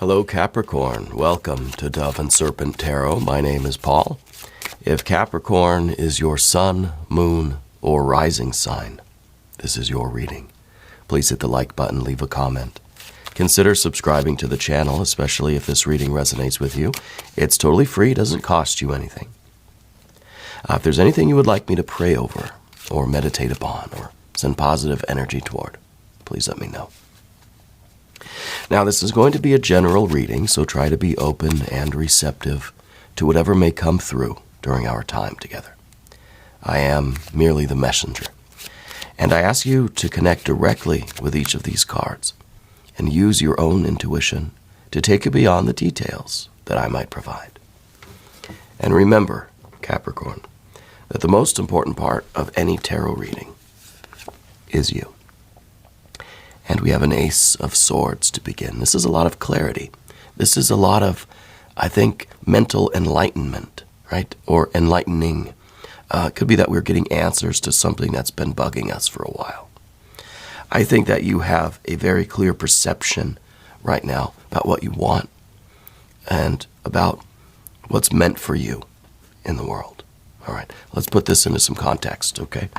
Hello Capricorn, welcome to Dove and Serpent Tarot. My name is Paul. If Capricorn is your sun, moon, or rising sign, this is your reading. Please hit the like button, leave a comment. Consider subscribing to the channel, especially if this reading resonates with you. It's totally free, doesn't cost you anything. If there's anything you would like me to pray over, or meditate upon, or send positive energy toward, please let me know. Now, this is going to be a general reading, so try to be open and receptive to whatever may come through during our time together. I am merely the messenger, and I ask you to connect directly with each of these cards and use your own intuition to take you beyond the details that I might provide. And remember, Capricorn, that the most important part of any tarot reading is you. And we have an Ace of Swords to begin. This is a lot of clarity. This is a lot of, I think, mental enlightenment, right? Or enlightening. It could be that we're getting answers to something that's been bugging us for a while. I think that you have a very clear perception right now about what you want and about what's meant for you in the world. All right, let's put this into some context, okay?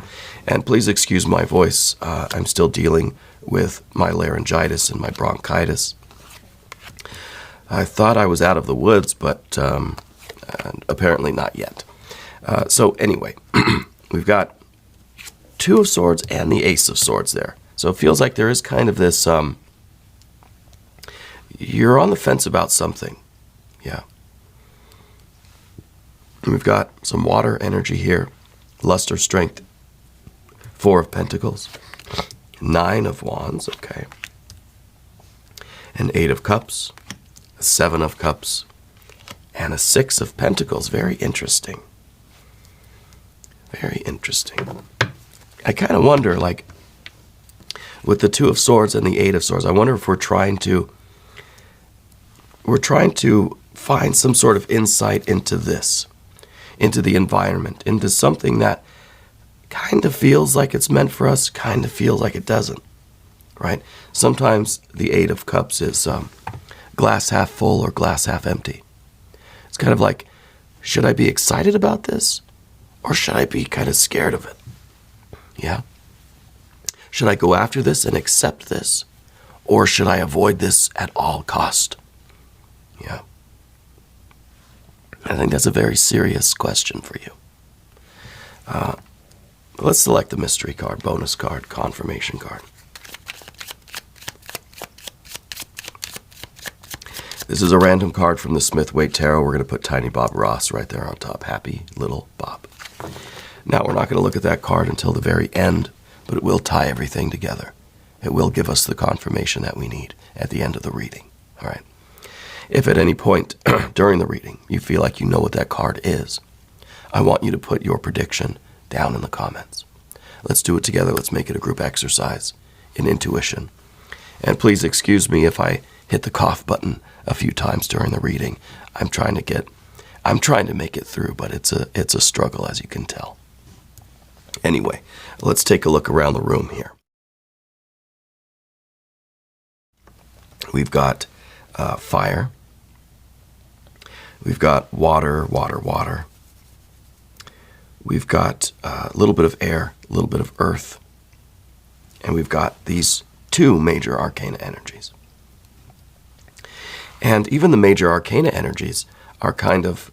And please excuse my voice. I'm still dealing with my laryngitis and my bronchitis. I thought I was out of the woods, but apparently not yet. So anyway, we've got Two of Swords and the Ace of Swords there. So it feels like there is kind of this, you're on the fence about something. Yeah. We've got some water energy here. Luster, strength. Four of Pentacles. Nine of Wands, okay. An Eight of Cups. A Seven of Cups. And a Six of Pentacles. Very interesting. Very interesting. I kind of wonder, like, with the Two of Swords and the Eight of Swords, I wonder if we're trying to find some sort of insight into this, into the environment, into something that kind of feels like it's meant for us, kind of feels like it doesn't, right? Sometimes the Eight of Cups is glass half full or glass half empty. It's kind of like, should I be excited about this or should I be kind of scared of it? Yeah? Should I go after this and accept this, or should I avoid this at all cost? Yeah. I think that's a very serious question for you. Let's select the mystery card, bonus card, confirmation card. This is a random card from the Smith-Waite Tarot. We're going to put Tiny Bob Ross right there on top. Happy little Bob. Now, we're not going to look at that card until the very end, but it will tie everything together. It will give us the confirmation that we need at the end of the reading. All right. If at any point during the reading you feel like you know what that card is, I want you to put your prediction down in the comments. Let's do it together. Let's make it a group exercise in intuition. And please excuse me if I hit the cough button a few times during the reading. I'm trying to make it through, but it's a struggle, as you can tell. Anyway, let's take a look around the room here. We've got fire. We've got water, water, water. We've got a little bit of air, a little bit of earth. And we've got these two major arcana energies. And even the major arcana energies are kind of,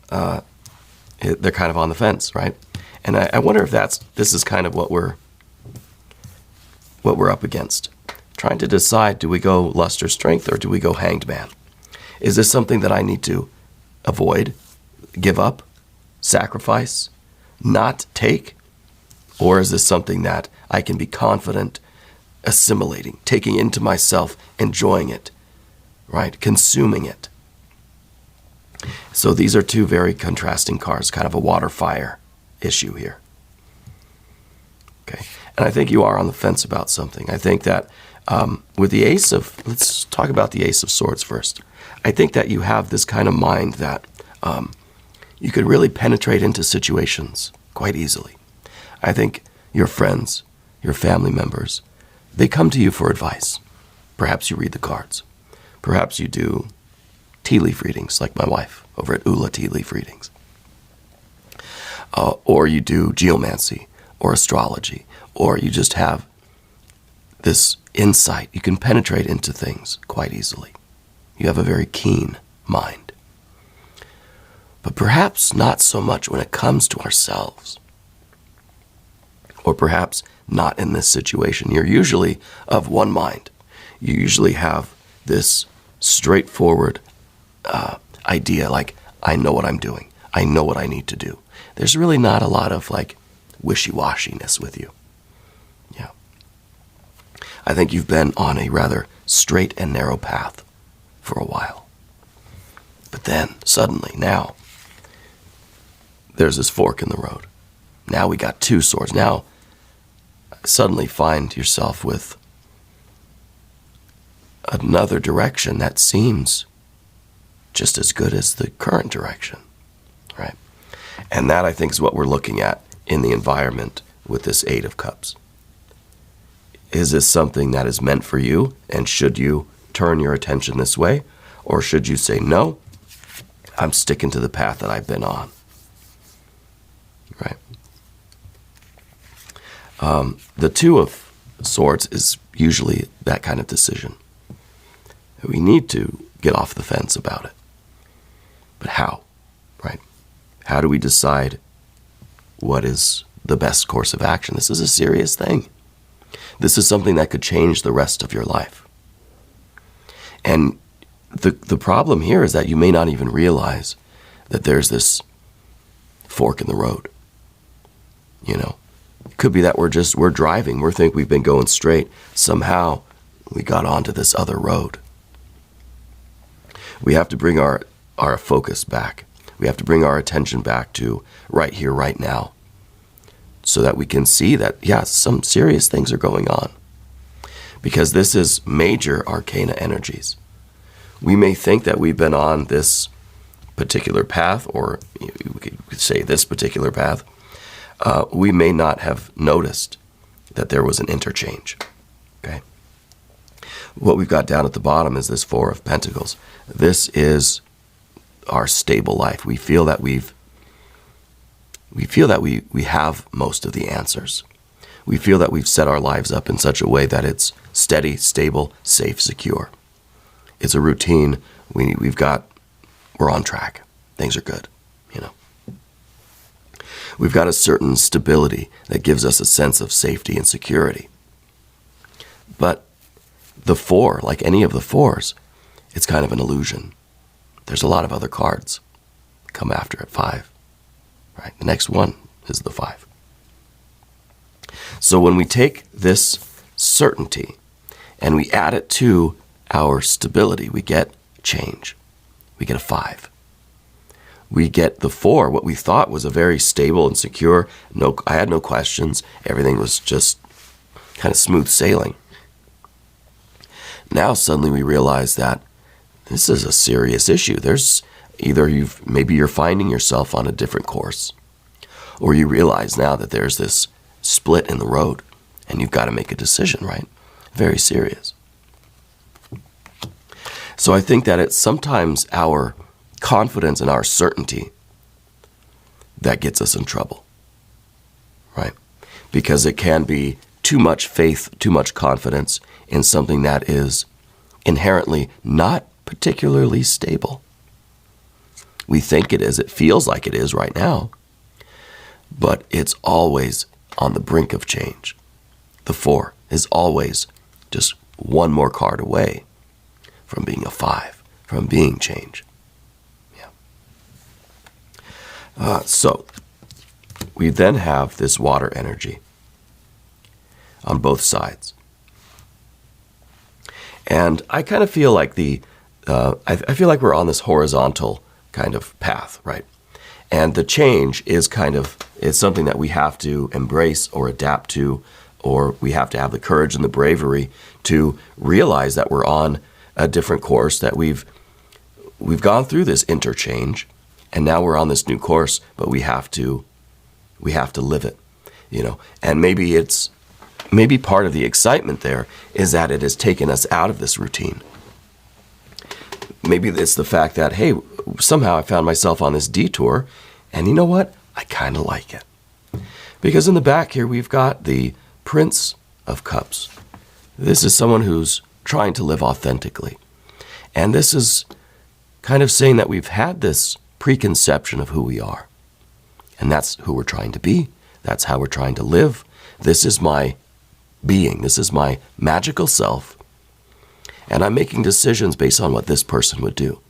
they're kind of on the fence, right? And I wonder if this is kind of what we're up against. Trying to decide, do we go luster, strength, or do we go hanged man? Is this something that I need to avoid, give up, sacrifice, not take? Or is this something that I can be confident assimilating, taking into myself, enjoying it, right? Consuming it. So these are two very contrasting cards, kind of a water-fire issue here. Okay, and I think you are on the fence about something. I think that with the let's talk about the Ace of Swords first. I think that you have this kind of mind that you could really penetrate into situations quite easily. I think your friends, your family members, they come to you for advice. Perhaps you read the cards. Perhaps you do tea leaf readings, like my wife over at Ula Tea Leaf Readings. Or you do geomancy or astrology, or you just have this insight. You can penetrate into things quite easily. You have a very keen mind. But perhaps not so much when it comes to ourselves. Or perhaps not in this situation. You're usually of one mind. You usually have this straightforward idea, like, I know what I'm doing. I know what I need to do. There's really not a lot of like wishy-washiness with you. Yeah. I think you've been on a rather straight and narrow path for a while. But then, suddenly, now, there's this fork in the road. Now we got two swords. Now, suddenly find yourself with another direction that seems just as good as the current direction, right? And that, I think, is what we're looking at in the environment with this Eight of Cups. Is this something that is meant for you, and should you turn your attention this way, or should you say, no, I'm sticking to the path that I've been on, right? The Two of Swords is usually that kind of decision. We need to get off the fence about it. But how, right? How do we decide what is the best course of action? This is a serious thing. This is something that could change the rest of your life. And the problem here is that you may not even realize that there's this fork in the road. You know, it could be that we're driving. We think we've been going straight. Somehow we got onto this other road. We have to bring our focus back. We have to bring our attention back to right here, right now, so that we can see that, yeah, some serious things are going on. Because this is major arcana energies. We may think that we've been on this particular path, or we could say this particular path. We may not have noticed that there was an interchange, okay? What we've got down at the bottom is this Four of Pentacles. This is our stable life. We feel that we have most of the answers. We feel that we've set our lives up in such a way that it's steady, stable, safe, secure. It's a routine. We're on track. Things are good, you know. We've got a certain stability that gives us a sense of safety and security. But the Four, like any of the fours, it's kind of an illusion. There's a lot of other cards come after it. Five, right? The next one is the Five. So when we take this certainty and we add it to our stability, we get change. We get a Five. We get the Four, what we thought was a very stable and secure. I had no questions. Everything was just kind of smooth sailing. Now suddenly we realize that this is a serious issue. There's either maybe you're finding yourself on a different course, or you realize now that there's this split in the road and you've got to make a decision, right? Very serious. So I think that it's sometimes our confidence and our certainty that gets us in trouble, right? Because it can be too much faith, too much confidence in something that is inherently not particularly stable. We think it is. It feels like it is right now, but it's always on the brink of change. The Four is always just one more card away from being a Five, from being change. Yeah. So we then have this water energy on both sides. And I kind of feel like I feel like we're on this horizontal kind of path, right? And the change is it's something that we have to embrace or adapt to, or we have to have the courage and the bravery to realize that we're on a different course, that we've gone through this interchange, and now we're on this new course, but we have to live it, you know. And maybe part of the excitement there is that it has taken us out of this routine. maybe it's the fact that, hey, somehow I found myself on this detour, and you know what? I kind of like it. Because in the back here, we've got the Prince of Cups. This is someone who's trying to live authentically. And this is kind of saying that we've had this preconception of who we are. And that's who we're trying to be. That's how we're trying to live. This is my being. This is my magical self. And I'm making decisions based on what this person would do.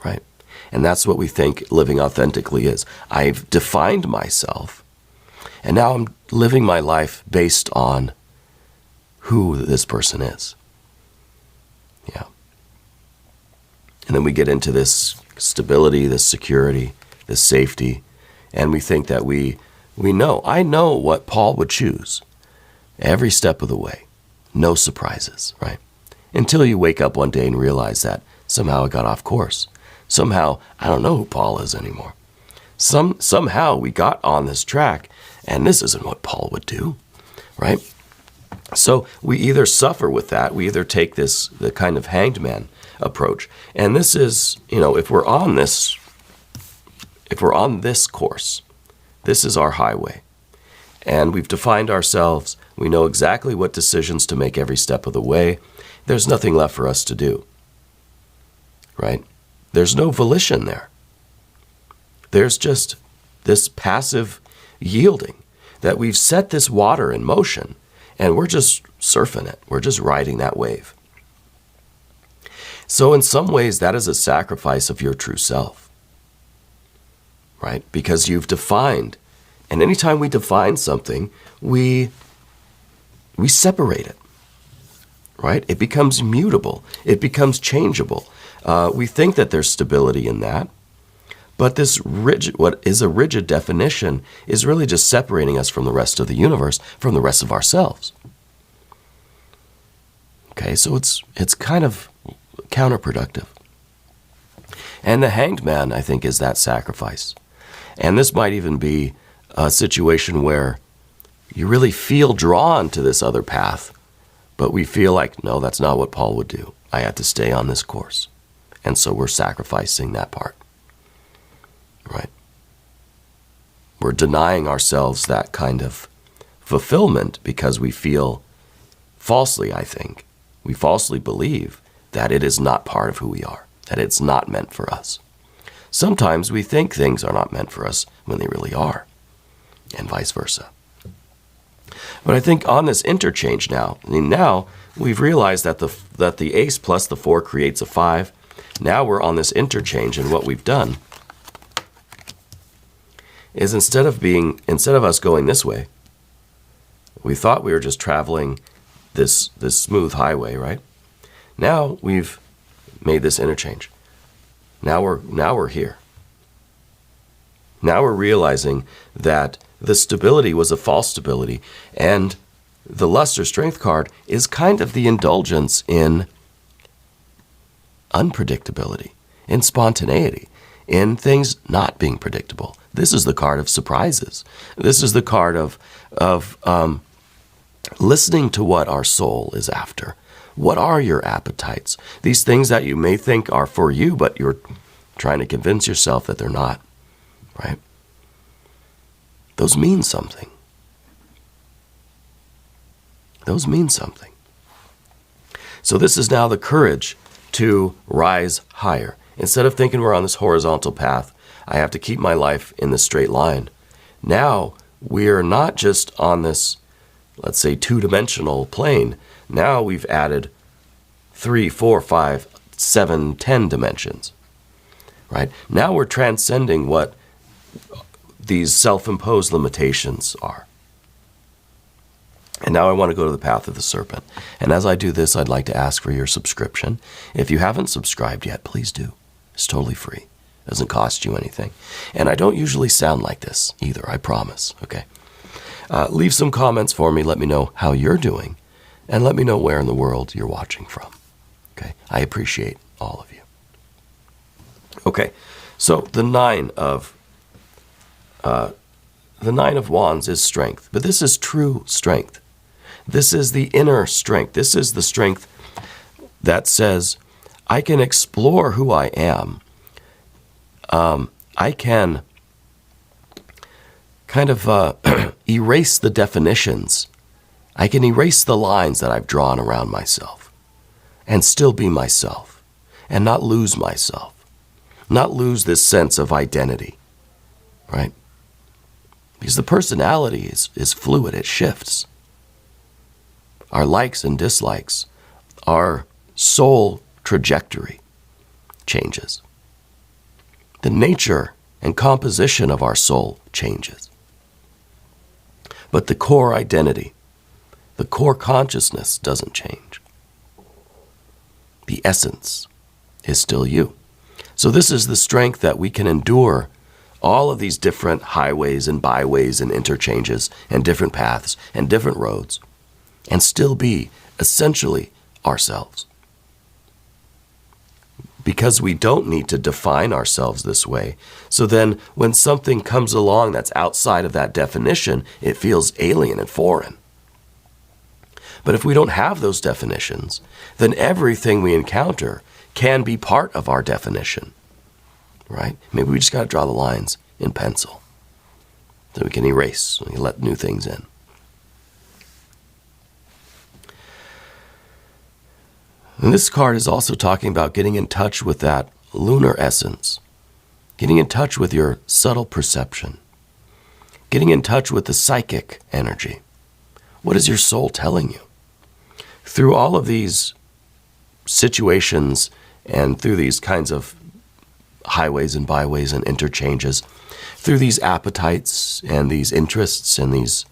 Right? And that's what we think living authentically is. I've defined myself, and now I'm living my life based on who this person is. Yeah. And then we get into this stability, this security, this safety, and we think that we know. I know what Paul would choose every step of the way. No surprises, right? Until you wake up one day and realize that somehow it got off course. Somehow, I don't know who Paul is anymore. Somehow we got on this track, and this isn't what Paul would do, right? So we either suffer with that, we either take the kind of hanged man approach. And this is, if we're on this course, this is our highway. And we've defined ourselves, we know exactly what decisions to make every step of the way. There's nothing left for us to do, right? There's no volition there. There's just this passive yielding that we've set this water in motion, and we're just surfing it. We're just riding that wave. So in some ways, that is a sacrifice of your true self, right? Because you've defined, and anytime we define something, we separate it, right? It becomes mutable. It becomes changeable. We think that there's stability in that, but this what is a rigid definition is really just separating us from the rest of the universe, from the rest of ourselves. Okay, so it's kind of counterproductive. And the hanged man, I think, is that sacrifice. And this might even be a situation where you really feel drawn to this other path, but we feel like, no, that's not what Paul would do. I have to stay on this course. And so we're sacrificing that part, right? We're denying ourselves that kind of fulfillment because we feel falsely, I think, we falsely believe that it is not part of who we are, that it's not meant for us. Sometimes we think things are not meant for us when they really are, and vice versa. But I think on this interchange now we've realized that the ace plus the 4 creates a 5. Now we're on this interchange, and what we've done is instead of us going this way, we thought we were just traveling this smooth highway, right? Now we've made this interchange. Now we're here. Now we're realizing that the stability was a false stability, and the lust or strength card is kind of the indulgence in unpredictability, in spontaneity, in things not being predictable. This is the card of surprises. This is the card of listening to what our soul is after. What are your appetites? These things that you may think are for you, but you're trying to convince yourself that they're not, right? Those mean something. Those mean something. So this is now the courage to rise higher. Instead of thinking we're on this horizontal path, I have to keep my life in this straight line. Now we're not just on this, let's say, 2-dimensional plane. Now we've added 3, 4, 5, 7, 10 dimensions, right? Now we're transcending what these self-imposed limitations are. And now I want to go to the path of the serpent. And as I do this, I'd like to ask for your subscription. If you haven't subscribed yet, please do. It's totally free. It doesn't cost you anything. And I don't usually sound like this either, I promise, okay? Leave some comments for me. Let me know how you're doing. And let me know where in the world you're watching from, okay? I appreciate all of you. Okay, so the Nine of Wands is strength, but this is true strength. This is the inner strength. This is the strength that says, I can explore who I am. I can kind of erase the definitions. I can erase the lines that I've drawn around myself and still be myself and not lose myself, not lose this sense of identity, right? Because the personality is fluid, it shifts. Our likes and dislikes, our soul trajectory changes. The nature and composition of our soul changes. But the core identity, the core consciousness doesn't change. The essence is still you. So this is the strength that we can endure all of these different highways and byways and interchanges and different paths and different roads and still be essentially ourselves. Because we don't need to define ourselves this way. So then when something comes along that's outside of that definition, it feels alien and foreign. But if we don't have those definitions, then everything we encounter can be part of our definition, right? Maybe we just got to draw the lines in pencil so we can erase, we can let new things in. And this card is also talking about getting in touch with that lunar essence, getting in touch with your subtle perception, getting in touch with the psychic energy. What is your soul telling you? Through all of these situations and through these kinds of highways and byways and interchanges, through these appetites and these interests and these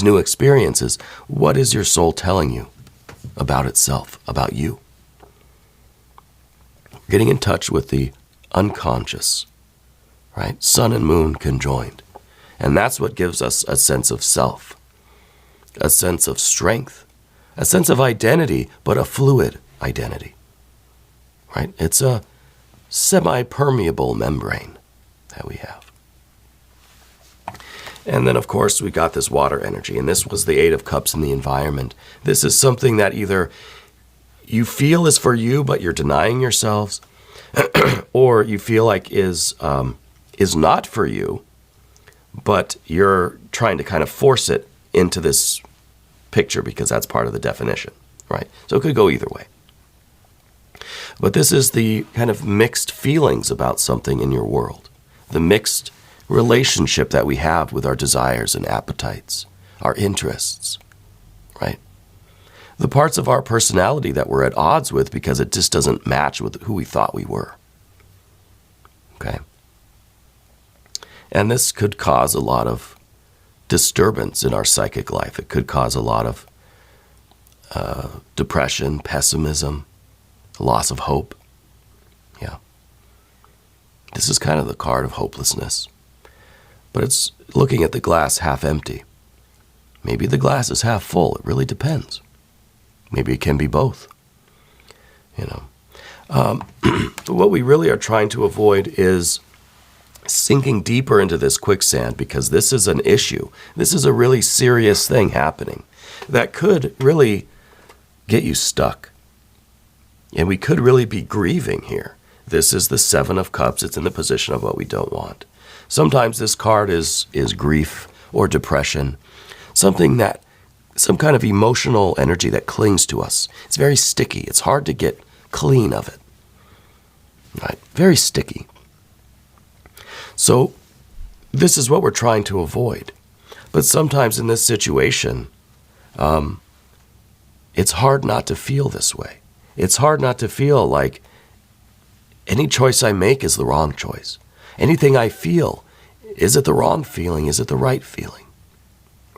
new experiences, what is your soul telling you about itself, about you? Getting in touch with the unconscious, right? Sun and moon conjoined. And that's what gives us a sense of self, a sense of strength, a sense of identity, but a fluid identity, right? It's a semi-permeable membrane that we have. And then, of course, we got this water energy, and this was the Eight of Cups in the environment. This is something that either you feel is for you, but you're denying yourselves, or you feel like is not for you, but you're trying to kind of force it into this picture because that's part of the definition, right? So it could go either way. But this is the kind of mixed feelings about something in your world, the mixed relationship that we have with our desires and appetites, our interests, right? The parts of our personality that we're at odds with because it just doesn't match with who we thought we were, okay? And this could cause a lot of disturbance in our psychic life. It could cause a lot of depression, pessimism, loss of hope. Yeah. This is kind of the card of hopelessness. But it's looking at the glass half empty. Maybe the glass is half full. It really depends. Maybe it can be both. You know, what we really are trying to avoid is sinking deeper into this quicksand, because this is an issue. This is a really serious thing happening that could really get you stuck. And we could really be grieving here. This is the Seven of Cups. It's in the position of what we don't want. Sometimes this card is grief or depression, some kind of emotional energy that clings to us. It's very sticky. It's hard to get clean of it. Right? Very sticky. So this is what we're trying to avoid. But sometimes in this situation, it's hard not to feel this way. It's hard not to feel like any choice I make is the wrong choice. Anything I feel, is it the wrong feeling? Is it the right feeling?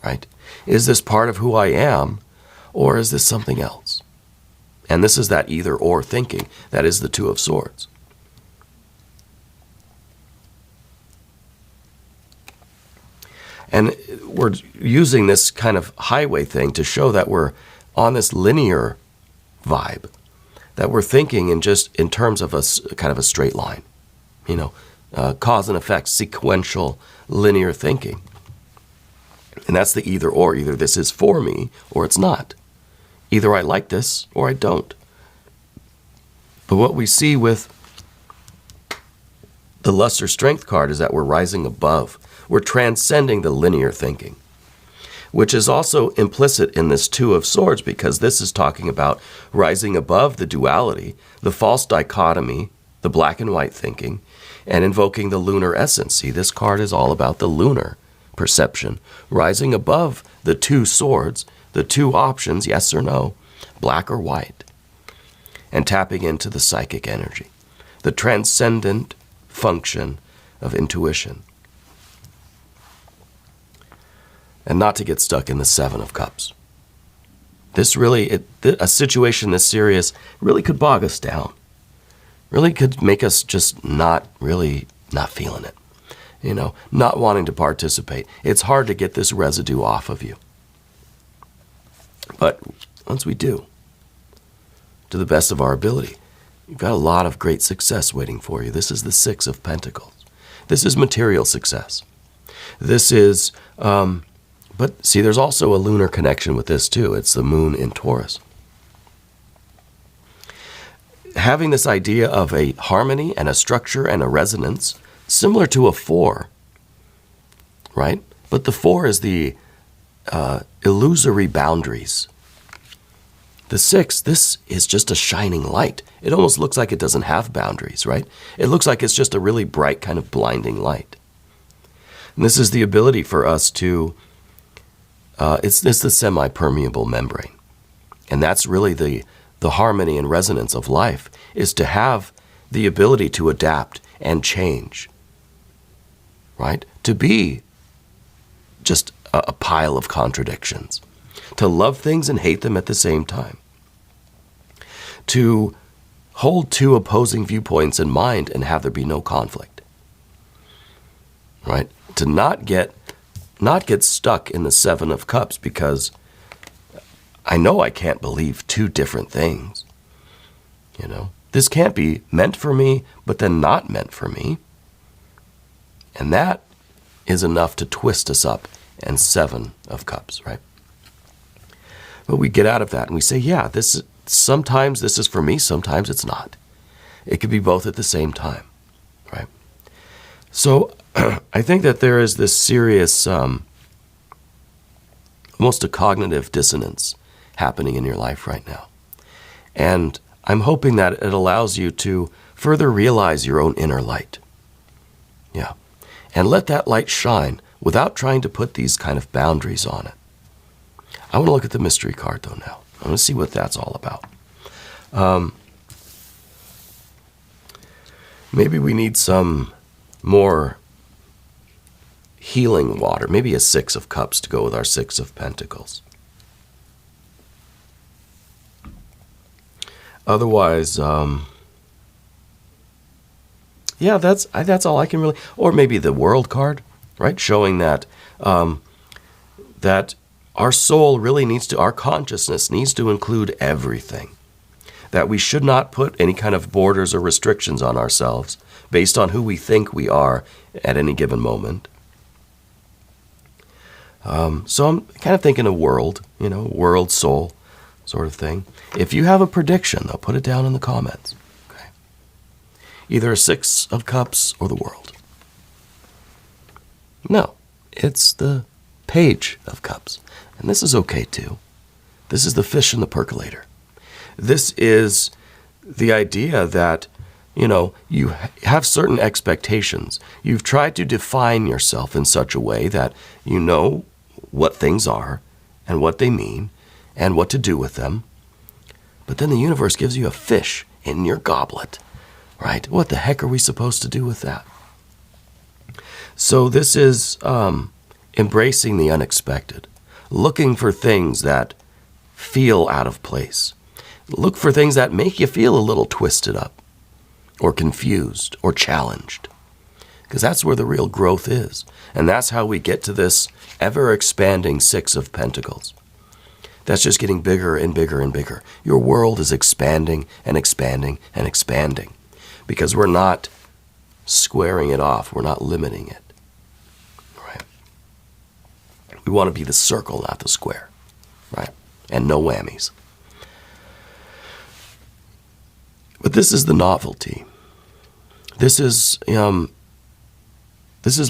Right? Is this part of who I am, or is this something else? And this is that either or thinking. That is the Two of Swords. And we're using this kind of highway thing to show that we're on this linear vibe, that we're thinking in terms of a kind of a straight line, you know, cause and effect, sequential, linear thinking. And that's the either or. Either this is for me or it's not. Either I like this or I don't. But what we see with the Luster Strength card is that we're rising above. We're transcending the linear thinking, which is also implicit in this Two of Swords, because this is talking about rising above the duality, the false dichotomy, the black and white thinking, and invoking the lunar essence. See, this card is all about the lunar perception, rising above the two swords, the two options, yes or no, black or white, and tapping into the psychic energy, the transcendent function of intuition. And not to get stuck in the Seven of Cups. This really, a situation this serious really could bog us down. Really could make us just not feeling it. You know, not wanting to participate. It's hard to get this residue off of you. But once we do, to the best of our ability, you've got a lot of great success waiting for you. This is the Six of Pentacles. This is material success. This is, but see, there's also a lunar connection with this too. It's the moon in Taurus. Having this idea of a harmony and a structure and a resonance, similar to a four, right? But the four is the illusory boundaries. The six, this is just a shining light. It almost looks like it doesn't have boundaries, right? It looks like it's just a really bright kind of blinding light. And this is the ability for us to, it's the semi-permeable membrane. And that's really the harmony and resonance of life, is to have the ability to adapt and change, right? To be just a pile of contradictions. To love things and hate them at the same time. To hold two opposing viewpoints in mind and have there be no conflict. Right? To not get stuck in the Seven of Cups, because I know I can't believe two different things. You know, this can't be meant for me, but then not meant for me. And that is enough to twist us up. And Seven of Cups, right? But we get out of that and we say, yeah, sometimes this is for me, sometimes it's not. It could be both at the same time, right? So I think that there is this serious, almost a cognitive dissonance happening in your life right now. And I'm hoping that it allows you to further realize your own inner light. Yeah. And let that light shine without trying to put these kind of boundaries on it. I want to look at the mystery card, though, now. I want to see what that's all about. Maybe we need some more healing water. Maybe a Six of Cups to go with our Six of Pentacles. Otherwise, yeah, that's all I can really... Or maybe the World card, right? Showing that that our soul really needs to, our consciousness needs to include everything. That we should not put any kind of borders or restrictions on ourselves based on who we think we are at any given moment. So I'm kind of thinking a world, world soul sort of thing. If you have a prediction, though, put it down in the comments. Okay. Either a Six of Cups or the World. No, it's the Page of Cups. And this is okay too. This is the fish in the percolator. This is the idea that, you have certain expectations. You've tried to define yourself in such a way that you know what things are and what they mean and what to do with them. But then the universe gives you a fish in your goblet, right? What the heck are we supposed to do with that? So this is embracing the unexpected, looking for things that feel out of place. Look for things that make you feel a little twisted up or confused or challenged, because that's where the real growth is. And that's how we get to this ever-expanding Six of Pentacles. That's just getting bigger and bigger and bigger. Your world is expanding and expanding and expanding, because we're not squaring it off. We're not limiting it. Right? We want to be the circle, not the square. Right? And no whammies. But this is the novelty. This is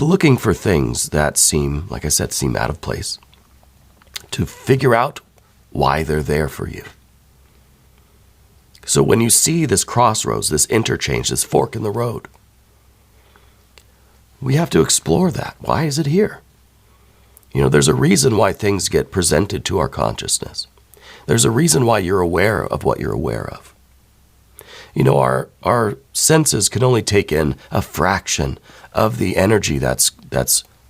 looking for things that seem, like I said, seem out of place, to figure out why they're there for you. So when you see this crossroads, this interchange, this fork in the road, we have to explore that. Why is it here? There's a reason why things get presented to our consciousness. There's a reason why you're aware of what you're aware of. Our senses can only take in a fraction of the energy that's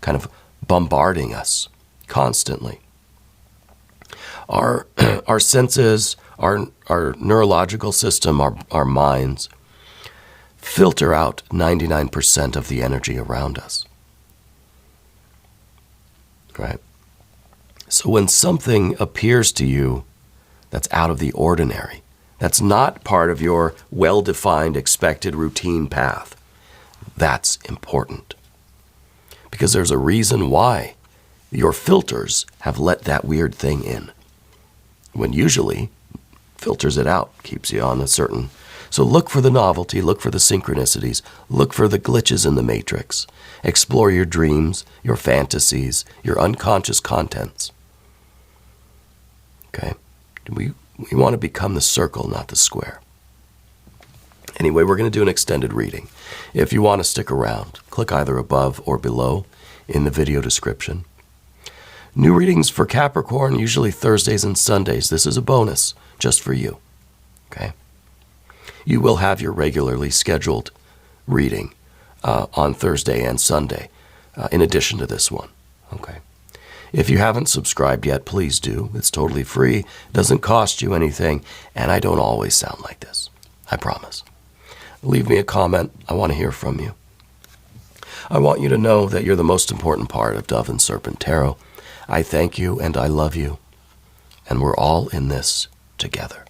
kind of bombarding us constantly. Our senses, our neurological system, our minds filter out 99% of the energy around us. Right? So when something appears to you that's out of the ordinary, that's not part of your well-defined, expected routine path, that's important. Because there's a reason why your filters have let that weird thing in, when usually filters it out, keeps you on a certain. So look for the novelty, look for the synchronicities, look for the glitches in the matrix. Explore your dreams, your fantasies, your unconscious contents. Okay? We want to become the circle, not the square. Anyway, we're going to do an extended reading. If you want to stick around, click either above or below in the video description. New readings for Capricorn, usually Thursdays and Sundays. This is a bonus just for you. Okay? You will have your regularly scheduled reading on Thursday and Sunday, in addition to this one. Okay? If you haven't subscribed yet, please do. It's totally free, doesn't cost you anything, and I don't always sound like this. I promise. Leave me a comment. I want to hear from you. I want you to know that you're the most important part of Dove and Serpent Tarot. I thank you and I love you, and we're all in this together.